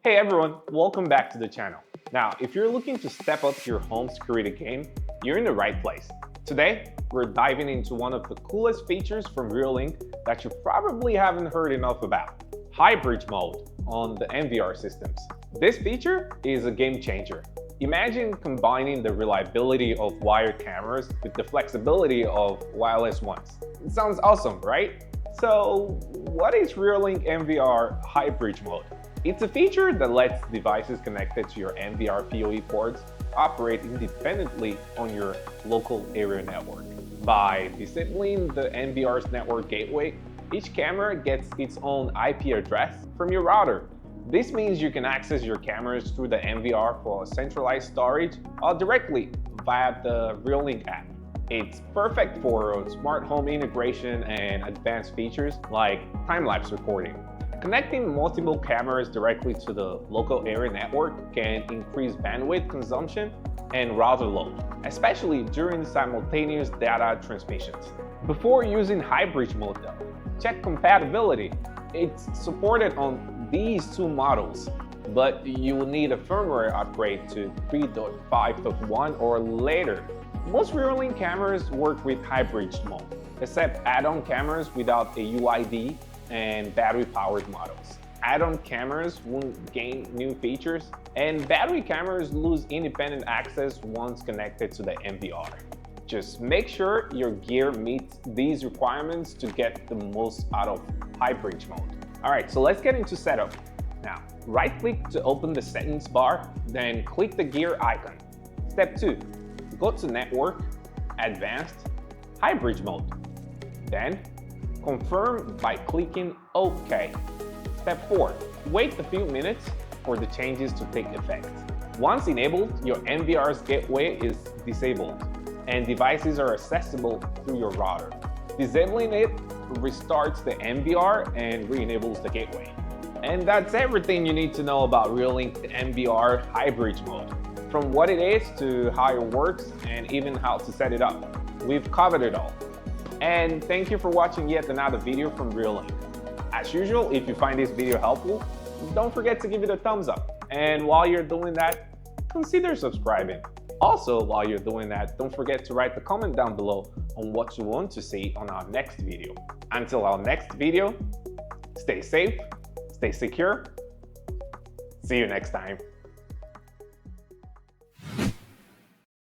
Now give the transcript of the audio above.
Hey everyone, welcome back to the channel. Now, if you're looking to step up your home security game, you're in the right place. Today, we're diving into one of the coolest features from Reolink that you probably haven't heard enough about: HyBridge Mode on the NVR systems. This feature is a game changer. Imagine combining the reliability of wired cameras with the flexibility of wireless ones. It sounds awesome, right? So, what is Reolink NVR HyBridge Mode? It's a feature that lets devices connected to your NVR PoE ports operate independently on your local area network. By disabling the NVR's network gateway, each camera gets its own IP address from your router. This means you can access your cameras through the NVR for centralized storage or directly via the Reolink app. It's perfect for smart home integration and advanced features like time-lapse recording. Connecting multiple cameras directly to the local area network can increase bandwidth consumption and router load, especially during simultaneous data transmissions. Before using HyBridge Mode though, check compatibility. It's supported on these two models, but you will need a firmware upgrade to 3.5.1 or later. Most Reolink cameras work with HyBridge Mode, except add-on cameras without a UID and battery-powered models. Add-on cameras won't gain new features, and battery cameras lose independent access once connected to the NVR. Just make sure your gear meets these requirements to get the most out of HyBridge Mode. Alright, so let's get into setup. Now, right-click to open the settings bar, then click the gear icon. Step 2. Go to Network, Advanced, HyBridge Mode. Then, confirm by clicking OK. Step 4. Wait a few minutes for the changes to take effect. Once enabled, your NVR's gateway is disabled, and devices are accessible through your router. Disabling it restarts the NVR and re-enables the gateway. And that's everything you need to know about Reolink NVR HyBridge Mode. From what it is to how it works and even how to set it up. We've covered it all. And thank you for watching yet another video from Reolink. As usual, if you find this video helpful, don't forget to give it a thumbs up. And while you're doing that, consider subscribing. Also, while you're doing that, don't forget to write a comment down below on what you want to see on our next video. Until our next video, stay safe, stay secure. See you next time.